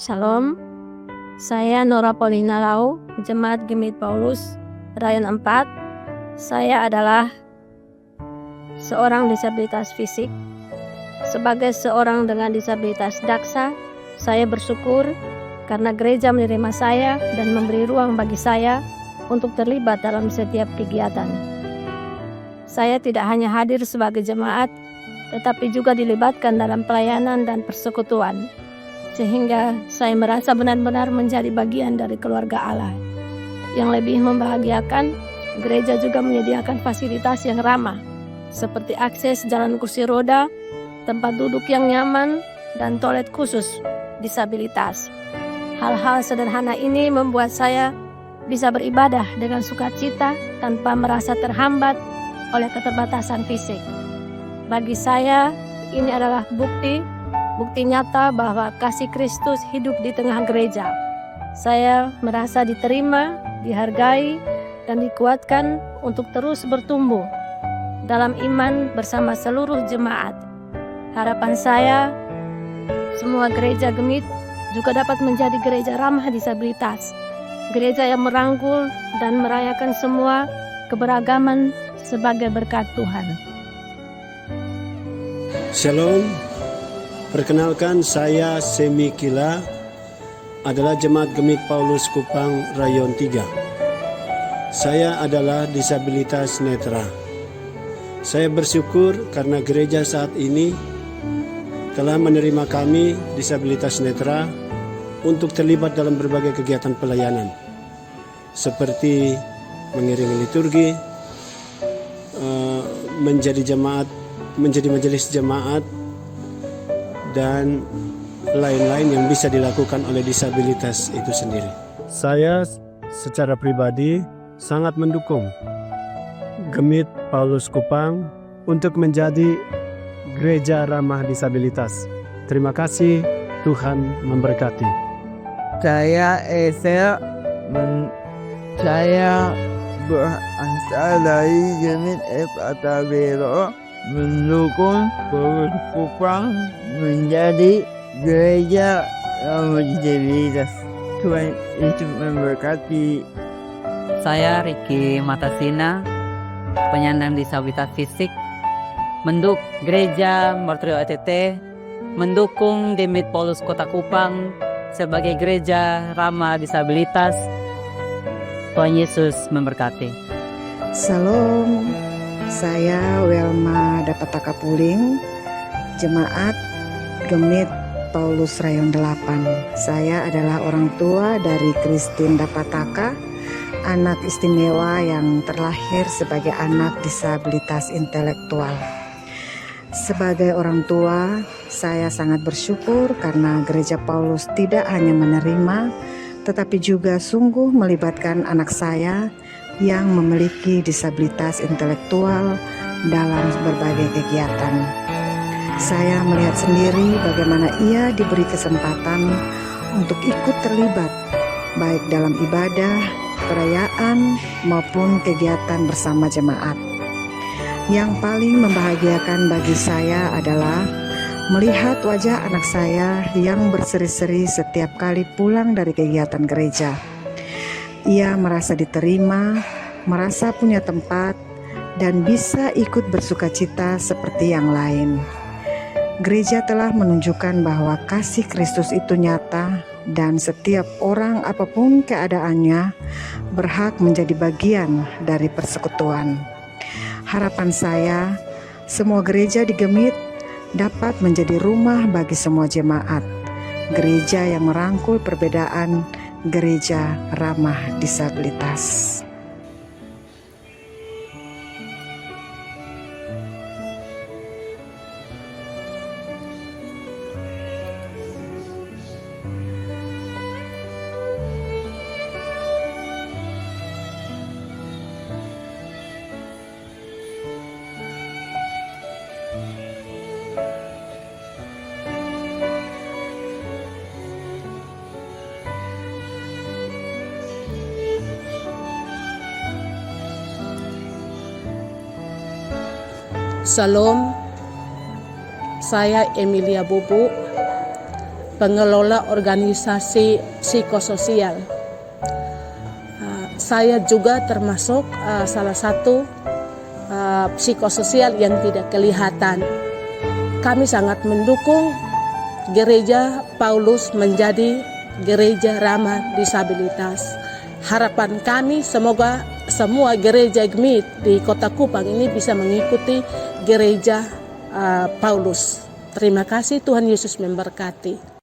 Shalom, saya Nora Paulina Lau, Jemaat Gemit Paulus, Rayon 4. Saya adalah seorang disabilitas fisik. Sebagai seorang dengan disabilitas daksa, saya bersyukur karena gereja menerima saya dan memberi ruang bagi saya untuk terlibat dalam setiap kegiatan. Saya tidak hanya hadir sebagai jemaat, tetapi juga dilibatkan dalam pelayanan dan persekutuan, sehingga saya merasa benar-benar menjadi bagian dari keluarga Allah. Yang lebih membahagiakan, gereja juga menyediakan fasilitas yang ramah, seperti akses jalan kursi roda, tempat duduk yang nyaman, dan toilet khusus disabilitas. Hal-hal sederhana ini membuat saya bisa beribadah dengan sukacita tanpa merasa terhambat oleh keterbatasan fisik. Bagi saya, ini adalah bukti nyata bahwa kasih Kristus hidup di tengah gereja. Saya merasa diterima, dihargai, dan dikuatkan untuk terus bertumbuh dalam iman bersama seluruh jemaat. Harapan saya, semua gereja Gemit juga dapat menjadi gereja ramah disabilitas, gereja yang merangkul dan merayakan semua keberagaman sebagai berkat Tuhan. Shalom. Perkenalkan, saya Semi Kila, adalah Jemaat Gemit Paulus Kupang Rayon 3. Saya adalah disabilitas netra. Saya bersyukur karena gereja saat ini telah menerima kami disabilitas netra untuk terlibat dalam berbagai kegiatan pelayanan, seperti mengiringi liturgi, menjadi majelis jemaat, dan lain-lain yang bisa dilakukan oleh disabilitas itu sendiri. Saya secara pribadi sangat mendukung Gemit Paulus Kupang untuk menjadi gereja ramah disabilitas. Terima kasih, Tuhan memberkati. Saya saya berasal dari Gemit Patabero, mendukung Paulus Kupang menjadi gereja ramah disabilitas. Tuhan Yesus memberkati. Saya Riki Matasina, penyandang disabilitas fisik, mendukung gereja Mertorio ATT, mendukung Gemit Paulus Kota Kupang sebagai gereja ramah disabilitas. Tuhan Yesus memberkati. Salam, saya Welma Dapataka Puling, Jemaat Gemit Paulus Rayon 8. Saya adalah orang tua dari Christine Dapataka, anak istimewa yang terlahir sebagai anak disabilitas intelektual. Sebagai orang tua, saya sangat bersyukur karena Gereja Paulus tidak hanya menerima, tetapi juga sungguh melibatkan anak saya yang memiliki disabilitas intelektual dalam berbagai kegiatan. Saya melihat sendiri bagaimana ia diberi kesempatan untuk ikut terlibat, baik dalam ibadah, perayaan, maupun kegiatan bersama jemaat. Yang paling membahagiakan bagi saya adalah melihat wajah anak saya yang berseri-seri setiap kali pulang dari kegiatan gereja. Ia merasa diterima, merasa punya tempat, dan bisa ikut bersukacita seperti yang lain. Gereja telah menunjukkan bahwa kasih Kristus itu nyata, dan setiap orang apapun keadaannya berhak menjadi bagian dari persekutuan. Harapan saya, semua gereja di Gemit dapat menjadi rumah bagi semua jemaat, gereja yang merangkul perbedaan, gereja ramah disabilitas. Shalom, saya Emilia Bobo, pengelola organisasi psikososial. Saya juga termasuk salah satu psikososial yang tidak kelihatan. Kami sangat mendukung Gereja Paulus menjadi gereja ramah disabilitas. Harapan kami semoga semua gereja GMIT di Kota Kupang ini bisa mengikuti Gereja Paulus. Terima kasih, Tuhan Yesus memberkati.